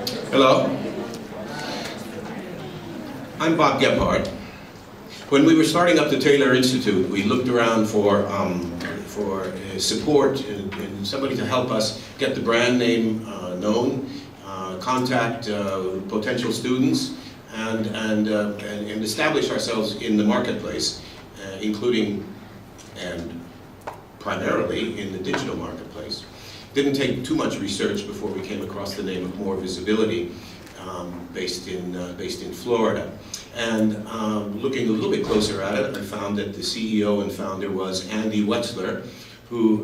Hello. I'm Bob Gebhardt. When we were starting up the Taylor Institute, we looked around for support and somebody to help us get the brand name known, contact potential students, and establish ourselves in the marketplace, including and primarily in the digital marketplace. Didn't take too much research before we came across the name of MoreVisibility, based in Florida. And looking a little bit closer at it, I found that the CEO and founder was Andy Wetzler, who,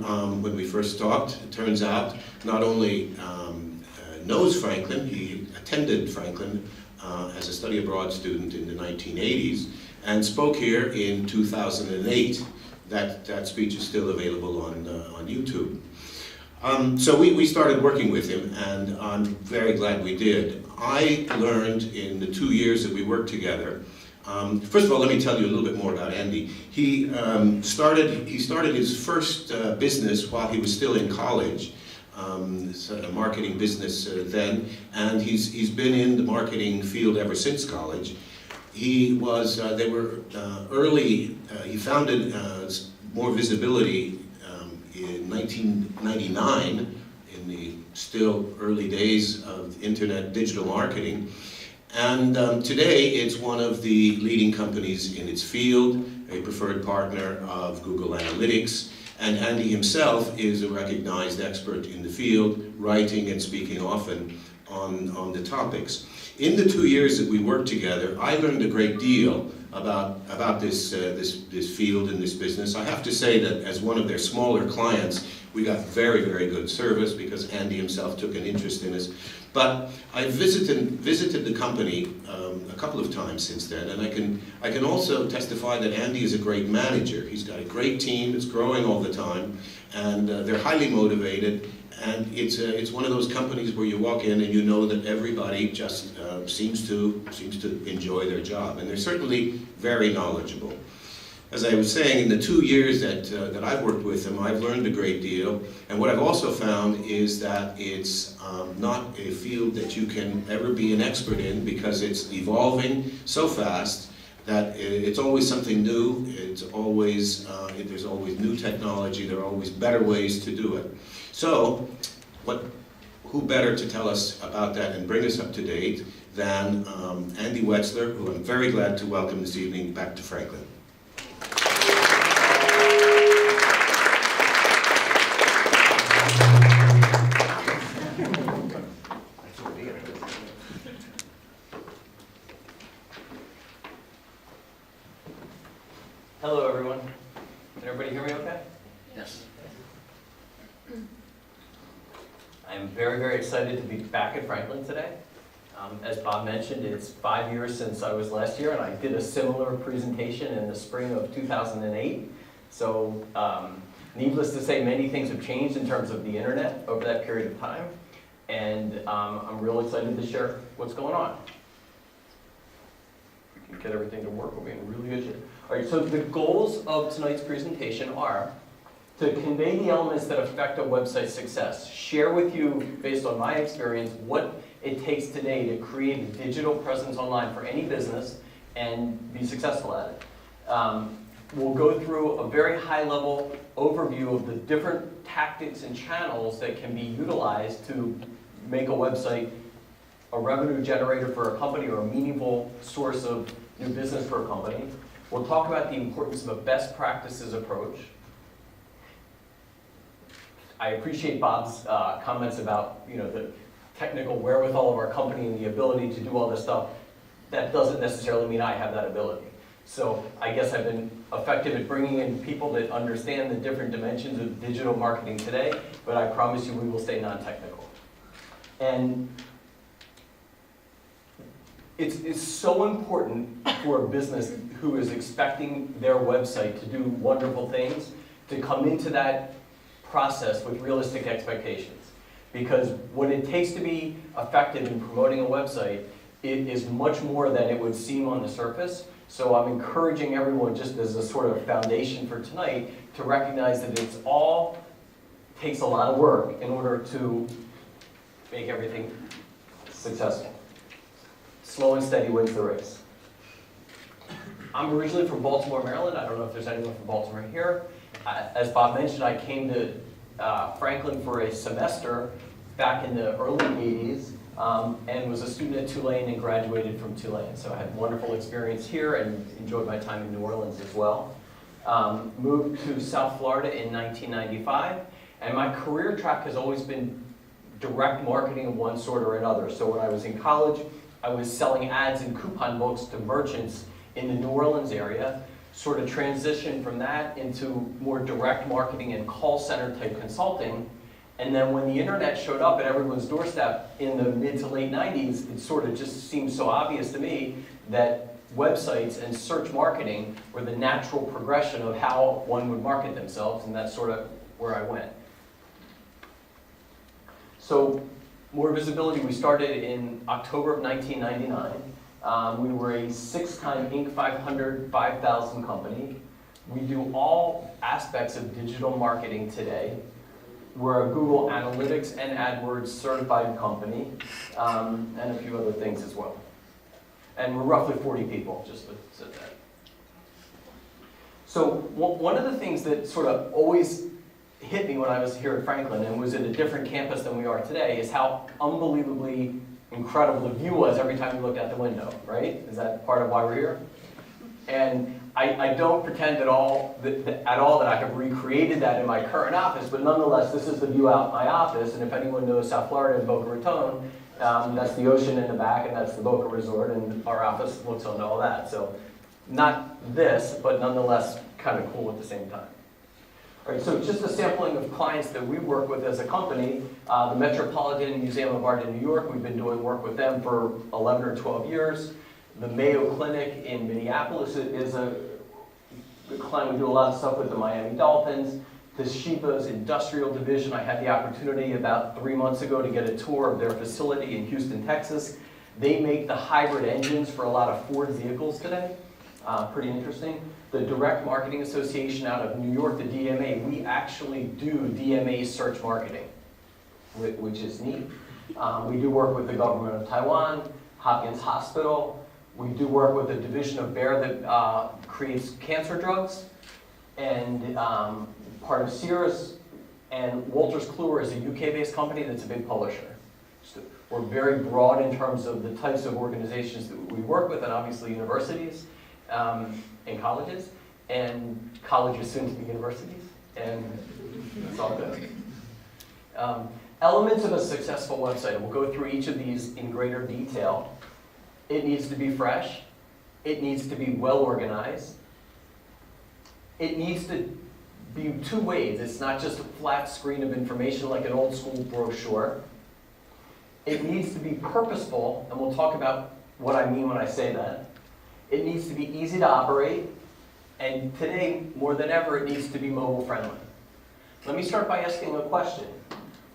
when we first talked, it turns out not only knows Franklin, he attended Franklin as a study abroad student in the 1980s, and spoke here in 2008. That speech is still available on YouTube. So we started working with him, and I'm very glad we did. I learned in the 2 years that we worked together, first of all, let me tell you a little bit more about Andy. He started his first business while he was still in college. It's a marketing business then, and he's been in the marketing field ever since college. He was, they were early, he founded MoreVisibility in 1999, in the still early days of internet digital marketing. And today it's one of the leading companies in its field, a preferred partner of Google Analytics, and Andy himself is a recognized expert in the field, writing and speaking often on the topics. In the 2 years that we worked together, I learned a great deal about this field and this business. I have to say that as one of their smaller clients, we got very, very good service because Andy himself took an interest in us. But I visited the company a couple of times since then, and I can also testify that Andy is a great manager. He's got a great team, it's growing all the time, and they're highly motivated. And it's one of those companies where you walk in and you know that everybody just seems to enjoy their job, and they're certainly very knowledgeable. As I was saying, in the 2 years that I've worked with them, I've learned a great deal. And what I've also found is that it's not a field that you can ever be an expert in, because it's evolving so fast that it's always something new. It's always there's always new technology. There are always better ways to do it. So, who better to tell us about that and bring us up to date than Andy Wetzler, who I'm very glad to welcome this evening back to Franklin. Hello, everyone. Can everybody hear me okay? Yes. I'm very, very excited to be back at Franklin today. As Bob mentioned, it's 5 years since I was last year, and I did a similar presentation in the spring of 2008. So, needless to say, many things have changed in terms of the internet over that period of time, and I'm real excited to share what's going on. If we can get everything to work, we'll be in really good shape. All right, so the goals of tonight's presentation are to convey the elements that affect a website's success, share with you, based on my experience, what it takes today to create a digital presence online for any business and be successful at it. We'll go through a very high-level overview of the different tactics and channels that can be utilized to make a website a revenue generator for a company or a meaningful source of new business for a company. We'll talk about the importance of a best practices approach. I appreciate Bob's comments about the technical wherewithal of our company and the ability to do all this stuff. That doesn't necessarily mean I have that ability. So I guess I've been effective at bringing in people that understand the different dimensions of digital marketing today, but I promise you we will stay non-technical. And it's so important for a business who is expecting their website to do wonderful things to come into that process with realistic expectations. Because what it takes to be effective in promoting a website, it is much more than it would seem on the surface. So I'm encouraging everyone, just as a sort of foundation for tonight, to recognize that it's all takes a lot of work in order to make everything successful. Slow and steady wins the race. I'm originally from Baltimore, Maryland. I don't know if there's anyone from Baltimore here. As Bob mentioned, I came to Franklin for a semester back in the early 80s and was a student at Tulane and graduated from Tulane. So I had a wonderful experience here and enjoyed my time in New Orleans as well. Moved to South Florida in 1995, and my career track has always been direct marketing of one sort or another. So when I was in college, I was selling ads and coupon books to merchants in the New Orleans area, sort of transitioned from that into more direct marketing and call center type consulting. And then when the internet showed up at everyone's doorstep in the mid to late 90s, it sort of just seemed so obvious to me that websites and search marketing were the natural progression of how one would market themselves, and that's sort of where I went. So MoreVisibility, we started in October of 1999. We were a 6-time Inc. 500, 5,000 company. We do all aspects of digital marketing today. We're a Google Analytics and AdWords certified company, and a few other things as well. And we're roughly 40 people, just to say that. So one of the things that sort of always hit me when I was here at Franklin and was at a different campus than we are today is how unbelievably incredible the view was every time you looked out the window, right? Is that part of why we're here? And I don't pretend at all that I have recreated that in my current office, but nonetheless, this is the view out my office, and if anyone knows South Florida and Boca Raton, that's the ocean in the back, and that's the Boca Resort, and our office looks onto all that. So not this, but nonetheless kind of cool at the same time. All right, so just a sampling of clients that we work with as a company. The Metropolitan Museum of Art in New York, we've been doing work with them for 11 or 12 years. The Mayo Clinic in Minneapolis is a client. We do a lot of stuff with the Miami Dolphins. Toshiba's industrial division, I had the opportunity about 3 months ago to get a tour of their facility in Houston, Texas. They make the hybrid engines for a lot of Ford vehicles today. Pretty interesting. The Direct Marketing Association out of New York, the DMA, we actually do DMA search marketing, which is neat. We do work with the government of Taiwan, Hopkins Hospital. We do work with a division of Bayer that creates cancer drugs, and part of Cirrus, and Wolters Kluwer is a UK-based company that's a big publisher. So we're very broad in terms of the types of organizations that we work with, and obviously universities and colleges, and colleges soon to be universities, and it's all good. Elements of a successful website. We'll go through each of these in greater detail. It needs to be fresh. It needs to be well organized. It needs to be two ways. It's not just a flat screen of information like an old school brochure. It needs to be purposeful, and we'll talk about what I mean when I say that. It needs to be easy to operate, and today, more than ever, it needs to be mobile friendly. Let me start by asking a question.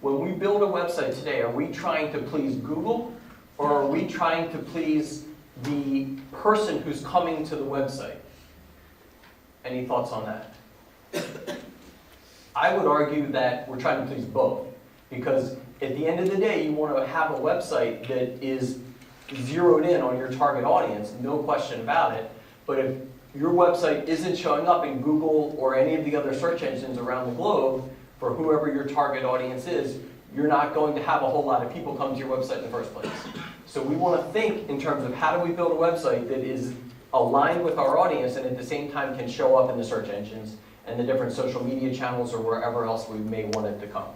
When we build a website today, are we trying to please Google, or are we trying to please the person who's coming to the website? Any thoughts on that? I would argue that we're trying to please both, because at the end of the day, you want to have a website that is zeroed in on your target audience, no question about it. But if your website isn't showing up in Google or any of the other search engines around the globe for whoever your target audience is, you're not going to have a whole lot of people come to your website in the first place. So we want to think in terms of how do we build a website that is aligned with our audience and at the same time can show up in the search engines and the different social media channels or wherever else we may want it to come.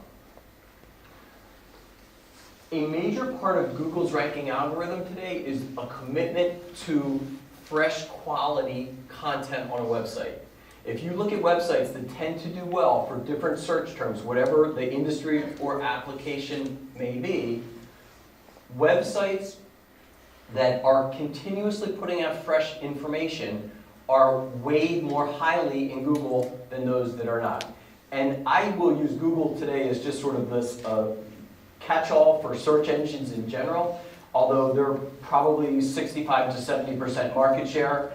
A major part of Google's ranking algorithm today is a commitment to fresh quality content on a website. If you look at websites that tend to do well for different search terms, whatever the industry or application may be, websites that are continuously putting out fresh information are weighed more highly in Google than those that are not. And I will use Google today as just sort of this catch-all for search engines in general, although they're probably 65 to 70% market share.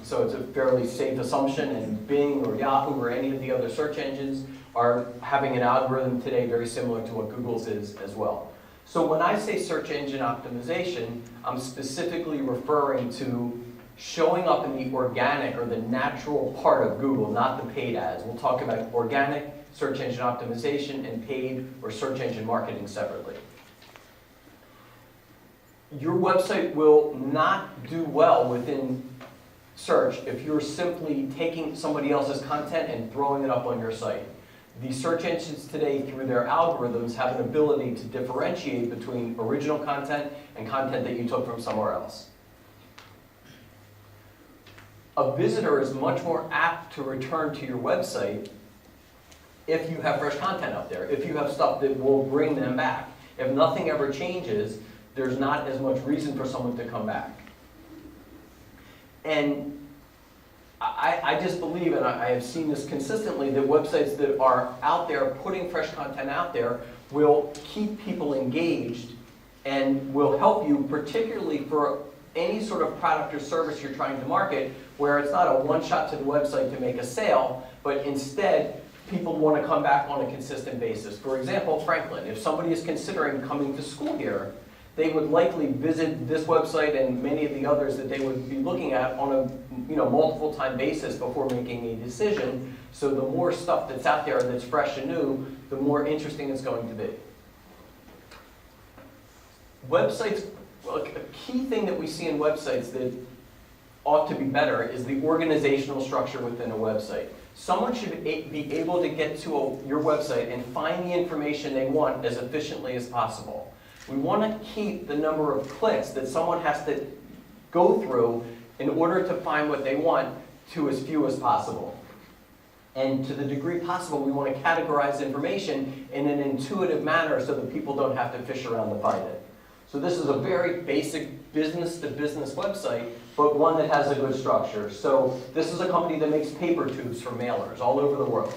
So it's a fairly safe assumption, and Bing or Yahoo or any of the other search engines are having an algorithm today very similar to what Google's is as well. So when I say search engine optimization, I'm specifically referring to showing up in the organic or the natural part of Google, not the paid ads. We'll talk about organic search engine optimization and paid or search engine marketing separately. Your website will not do well within search if you're simply taking somebody else's content and throwing it up on your site. The search engines today, through their algorithms, have an ability to differentiate between original content and content that you took from somewhere else. A visitor is much more apt to return to your website if you have fresh content up there, if you have stuff that will bring them back. If nothing ever changes, there's not as much reason for someone to come back. And I just believe, and I have seen this consistently, that websites that are out there putting fresh content out there will keep people engaged and will help you, particularly for any sort of product or service you're trying to market, where it's not a one-shot to the website to make a sale, but instead people want to come back on a consistent basis. For example, Franklin, if somebody is considering coming to school here, they would likely visit this website and many of the others that they would be looking at on a multiple time basis before making a decision. So the more stuff that's out there that's fresh and new, the more interesting it's going to be. Websites, a key thing that we see in websites that ought to be better is the organizational structure within a website. Someone should be able to get to your website and find the information they want as efficiently as possible. We want to keep the number of clicks that someone has to go through in order to find what they want to as few as possible. And to the degree possible, we want to categorize information in an intuitive manner so that people don't have to fish around to find it. So this is a very basic business-to-business website, but one that has a good structure. So this is a company that makes paper tubes for mailers all over the world.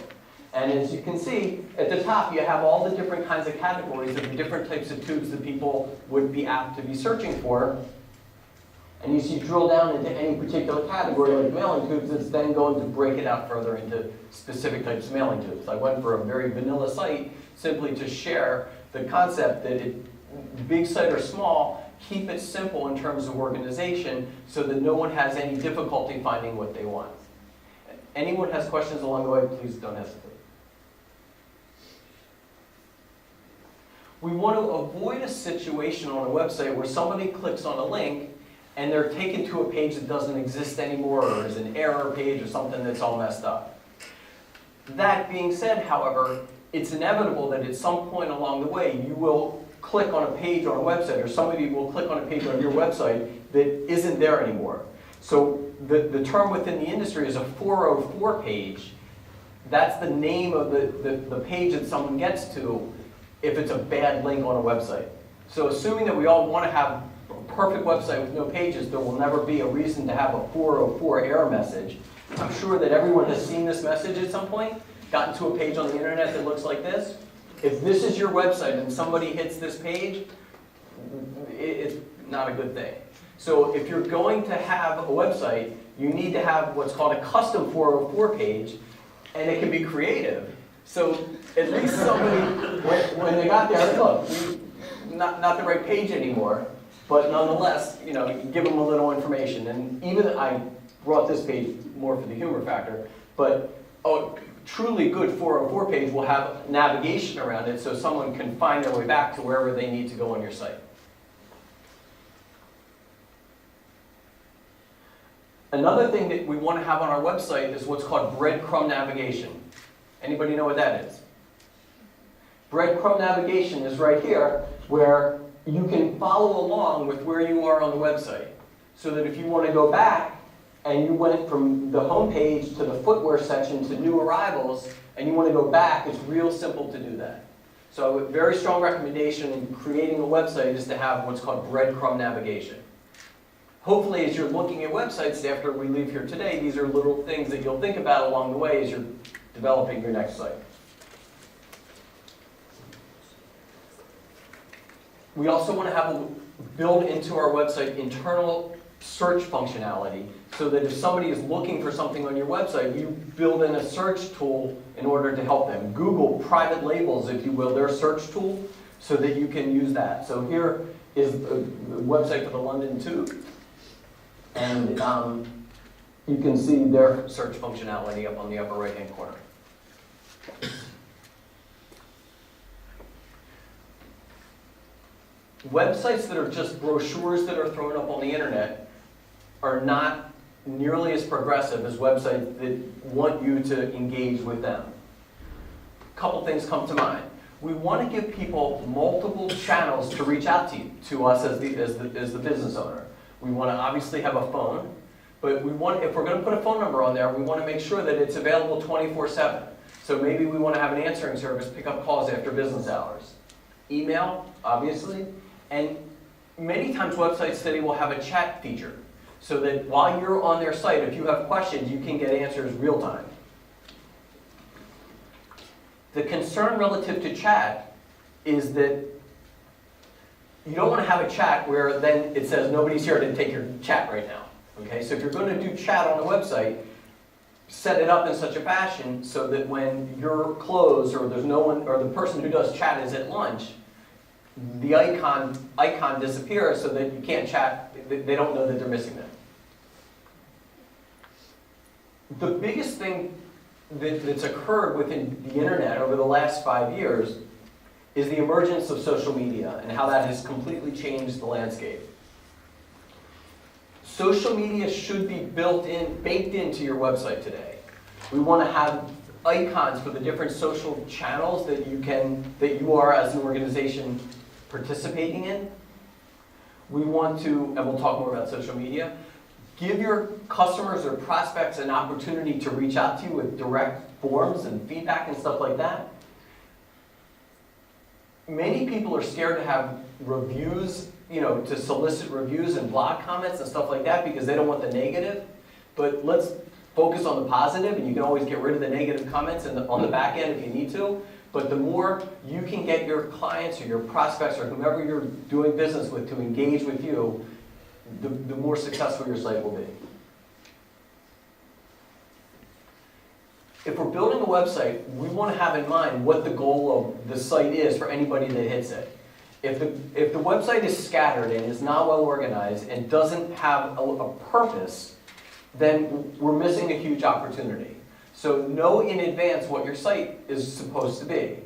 And as you can see, at the top you have all the different kinds of categories of the different types of tubes that people would be apt to be searching for. And as you drill down into any particular category, like mailing tubes, it's then going to break it out further into specific types of mailing tubes. I went for a very vanilla site simply to share the concept that big site or small, keep it simple in terms of organization so that no one has any difficulty finding what they want. Anyone has questions along the way, please don't hesitate. We want to avoid a situation on a website where somebody clicks on a link and they're taken to a page that doesn't exist anymore, or is an error page or something that's all messed up. That being said, however, it's inevitable that at some point along the way you will click on a page on a website, or somebody will click on a page on your website that isn't there anymore. So the term within the industry is a 404 page. That's the name of the page that someone gets to if it's a bad link on a website. So assuming that we all want to have a perfect website with no pages, there will never be a reason to have a 404 error message. I'm sure that everyone has seen this message at some point, gotten to a page on the internet that looks like this. If this is your website and somebody hits this page, it's not a good thing. So if you're going to have a website, you need to have what's called a custom 404 page, and it can be creative. So at least somebody, when they got there, look, not the right page anymore, but nonetheless, give them a little information. And even I brought this page more for the humor factor, but a truly good 404 page will have navigation around it so someone can find their way back to wherever they need to go on your site. Another thing that we want to have on our website is what's called breadcrumb navigation. Anybody know what that is? Breadcrumb navigation is right here, where you can follow along with where you are on the website. So that if you want to go back, and you went from the home page to the footwear section to new arrivals, and you want to go back, it's real simple to do that. So a very strong recommendation in creating a website is to have what's called breadcrumb navigation. Hopefully, as you're looking at websites after we leave here today, these are little things that you'll think about along the way as you're developing your next site. We also want to have build into our website internal search functionality so that if somebody is looking for something on your website, you build in a search tool in order to help them. Google private labels, if you will, their search tool, so that you can use that. So here is the website for the London Tube, and you can see their search functionality up on the upper right-hand corner. Websites that are just brochures that are thrown up on the internet are not nearly as progressive as websites that want you to engage with them. A couple things come to mind. We want to give people multiple channels to reach out to us as the business owner. We want to obviously have a phone, but we want, if we're going to put a phone number on there, we want to make sure that it's available 24/7. So maybe we want to have an answering service, pick up calls after business hours. Email, obviously, and many times websites today will have a chat feature, so that while you're on their site, if you have questions, you can get answers real time. The concern relative to chat is that you don't want to have a chat where then it says nobody's here to take your chat right now. Okay, so if you're going to do chat on the website, set it up in such a fashion so that when you're closed or there's no one, or the person who does chat is at lunch, the icon disappears so that you can't chat. They don't know that they're missing them. The biggest thing that's occurred within the internet over the last 5 years is the emergence of social media and how that has completely changed the landscape. Social media should be baked into your website today. We want to have icons for the different social channels that you are as an organization participating in. We want to, and we'll talk more about social media, give your customers or prospects an opportunity to reach out to you with direct forms and feedback and stuff like that. Many people are scared to have reviews, to solicit reviews and blog comments and stuff like that because they don't want the negative. But let's focus on the positive, and you can always get rid of the negative comments on the back end if you need to. But the more you can get your clients or your prospects or whomever you're doing business with to engage with you, the more successful your site will be. If we're building a website, we want to have in mind what the goal of the site is for anybody that hits it. If the website is scattered and is not well organized and doesn't have a purpose, then we're missing a huge opportunity. So know in advance what your site is supposed to be.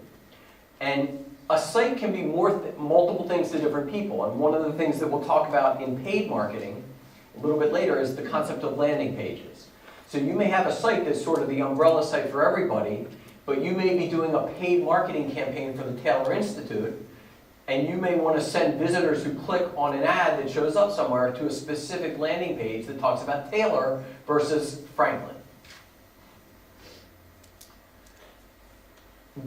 And a site can be multiple things to different people. And one of the things that we'll talk about in paid marketing a little bit later is the concept of landing pages. So you may have a site that's sort of the umbrella site for everybody, but you may be doing a paid marketing campaign for the Taylor Institute, and you may want to send visitors who click on an ad that shows up somewhere to a specific landing page that talks about Taylor versus Franklin.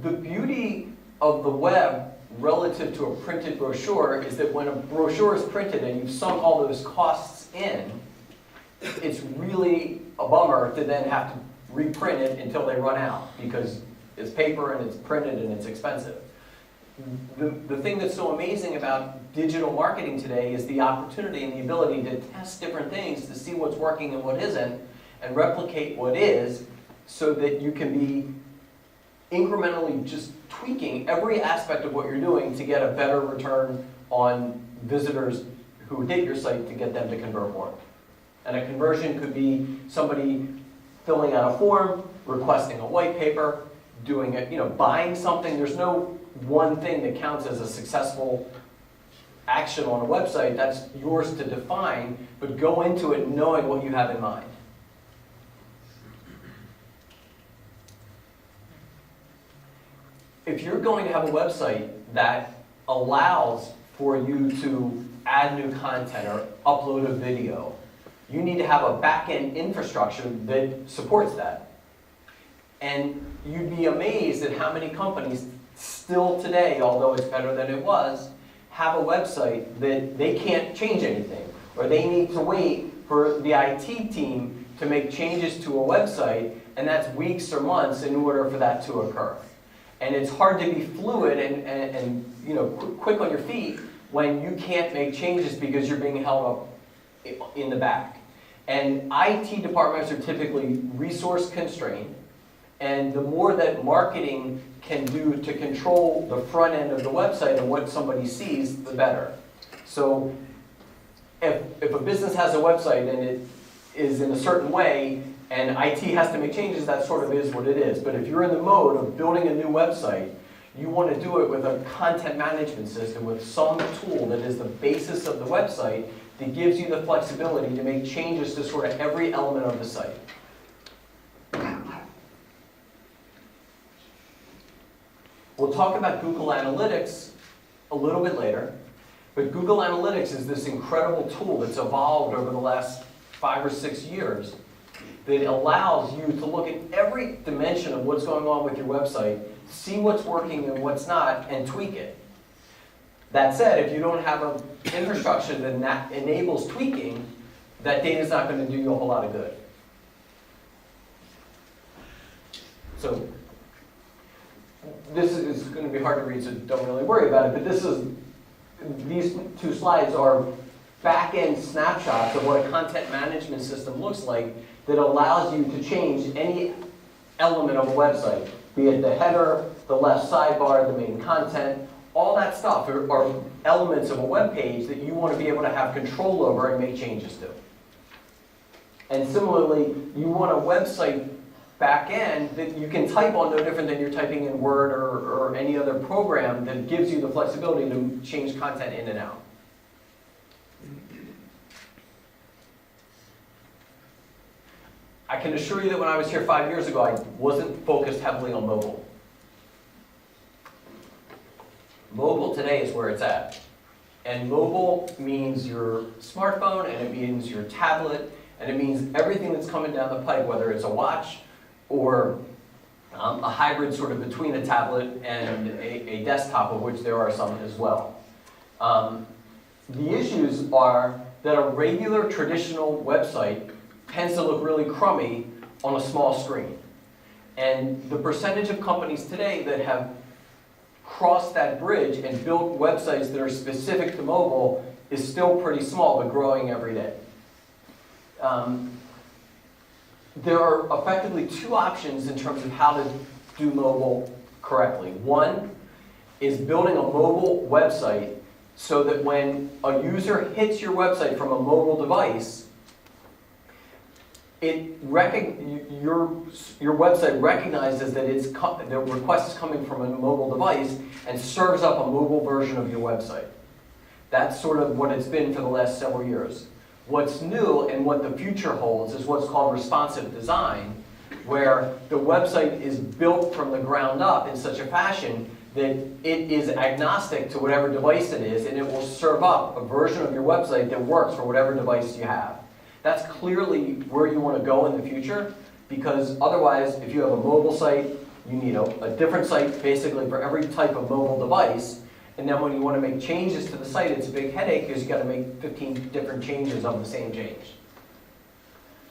The beauty of the web relative to a printed brochure is that when a brochure is printed and you've sunk all those costs in, it's really a bummer to then have to reprint it until they run out because it's paper and it's printed and it's expensive. The thing that's so amazing about digital marketing today is the opportunity and the ability to test different things to see what's working and what isn't and replicate what is so that you can be incrementally just tweaking every aspect of what you're doing to get a better return on visitors who hit your site to get them to convert more. And a conversion could be somebody filling out a form, requesting a white paper, doing it, buying something. There's no one thing that counts as a successful action on a website. That's yours to define, but go into it knowing what you have in mind. If you're going to have a website that allows for you to add new content or upload a video, you need to have a back-end infrastructure that supports that. And you'd be amazed at how many companies still today, although it's better than it was, have a website that they can't change anything, or they need to wait for the IT team to make changes to a website, and that's weeks or months in order for that to occur. And it's hard to be fluid and quick on your feet when you can't make changes because you're being held up in the back. And IT departments are typically resource constrained, And the more that marketing can do to control the front end of the website and what somebody sees, the better. So if a business has a website and it is in a certain way and IT has to make changes, that sort of is what it is. But if you're in the mode of building a new website, you want to do it with a content management system, with some tool that is the basis of the website that gives you the flexibility to make changes to sort of every element of the site. We'll talk about Google Analytics a little bit later, but Google Analytics is this incredible tool that's evolved over the last 5 or 6 years that allows you to look at every dimension of what's going on with your website, see what's working and what's not, and tweak it. That said, if you don't have an infrastructure that enables tweaking, that data is not going to do you a whole lot of good. So this is going to be hard to read, so don't really worry about it, but these 2 slides are back-end snapshots of what a content management system looks like that allows you to change any element of a website, be it the header, the left sidebar, the main content. All that stuff are elements of a web page that you want to be able to have control over and make changes to. And similarly, you want a website back-end that you can type on no different than you're typing in Word or any other program that gives you the flexibility to change content in and out. I can assure you that when I was here 5 years ago, I wasn't focused heavily on mobile. Mobile today is where it's at. And mobile means your smartphone, and it means your tablet, and it means everything that's coming down the pipe, whether it's a watch or a hybrid sort of between a tablet and a desktop, of which there are some as well. The issues are that a regular traditional website tends to look really crummy on a small screen. And the percentage of companies today that have crossed that bridge and built websites that are specific to mobile is still pretty small, but growing every day. There are effectively 2 options in terms of how to do mobile correctly. One is building a mobile website so that when a user hits your website from a mobile device, your website recognizes that the request is coming from a mobile device and serves up a mobile version of your website. That's sort of what it's been for the last several years. What's new and what the future holds is what's called responsive design, where the website is built from the ground up in such a fashion that it is agnostic to whatever device it is, and it will serve up a version of your website that works for whatever device you have. That's clearly where you want to go in the future, because otherwise, if you have a mobile site, you need a different site basically for every type of mobile device. And then when you want to make changes to the site, it's a big headache because you've got to make 15 different changes of the same change.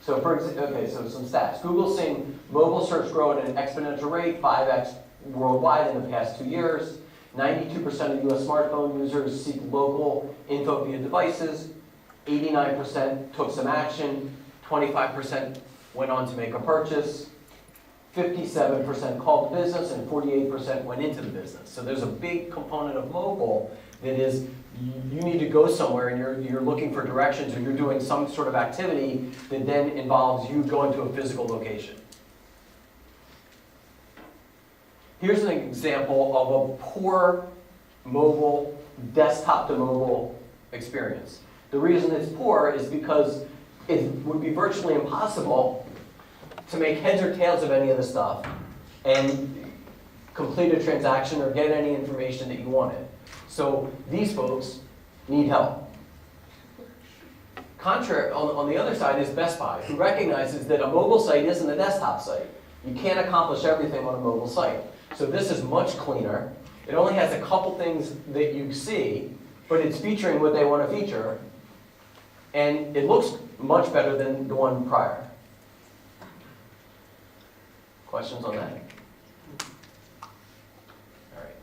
So so some stats. Google's seeing mobile search grow at an exponential rate, 5x worldwide in the past 2 years. 92% of US smartphone users seek local info via devices. 89% took some action. 25% went on to make a purchase. 57% called the business, and 48% went into the business. So there's a big component of mobile that is, you need to go somewhere and you're looking for directions, or you're doing some sort of activity that then involves you going to a physical location. Here's an example of a poor mobile, desktop to mobile experience. The reason it's poor is because it would be virtually impossible to make heads or tails of any of the stuff and complete a transaction or get any information that you wanted. So these folks need help. Contrary, on the other side is Best Buy, who recognizes that a mobile site isn't a desktop site. You can't accomplish everything on a mobile site. So this is much cleaner. It only has a couple things that you see, but it's featuring what they want to feature. And it looks much better than the one prior. Questions on that? All right.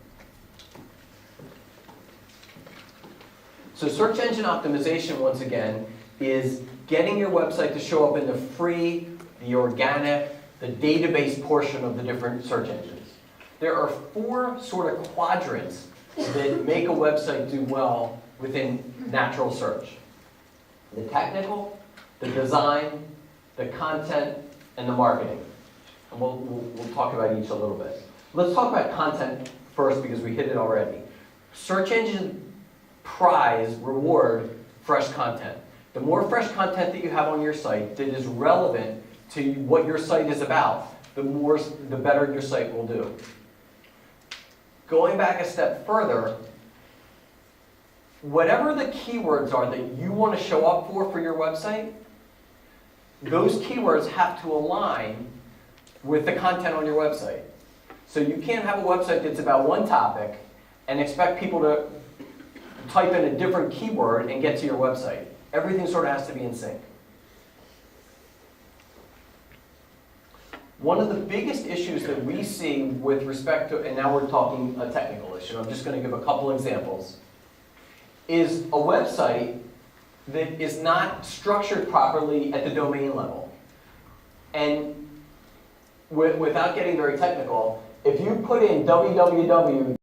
So search engine optimization, once again, is getting your website to show up in the free, the organic, the database portion of the different search engines. There are 4 sort of quadrants that make a website do well within natural search. The technical, the design, the content, and the marketing. And we'll talk about each a little bit. Let's talk about content first because we hit it already. Search engines prize, reward fresh content. The more fresh content that you have on your site that is relevant to what your site is about, the better your site will do. Going back a step further, whatever the keywords are that you want to show up for your website, those keywords have to align with the content on your website. So you can't have a website that's about one topic and expect people to type in a different keyword and get to your website. Everything sort of has to be in sync. One of the biggest issues that we see with respect to, and now we're talking a technical issue, I'm just going to give a couple examples, is a website that is not structured properly at the domain level. And without getting very technical, if you put in www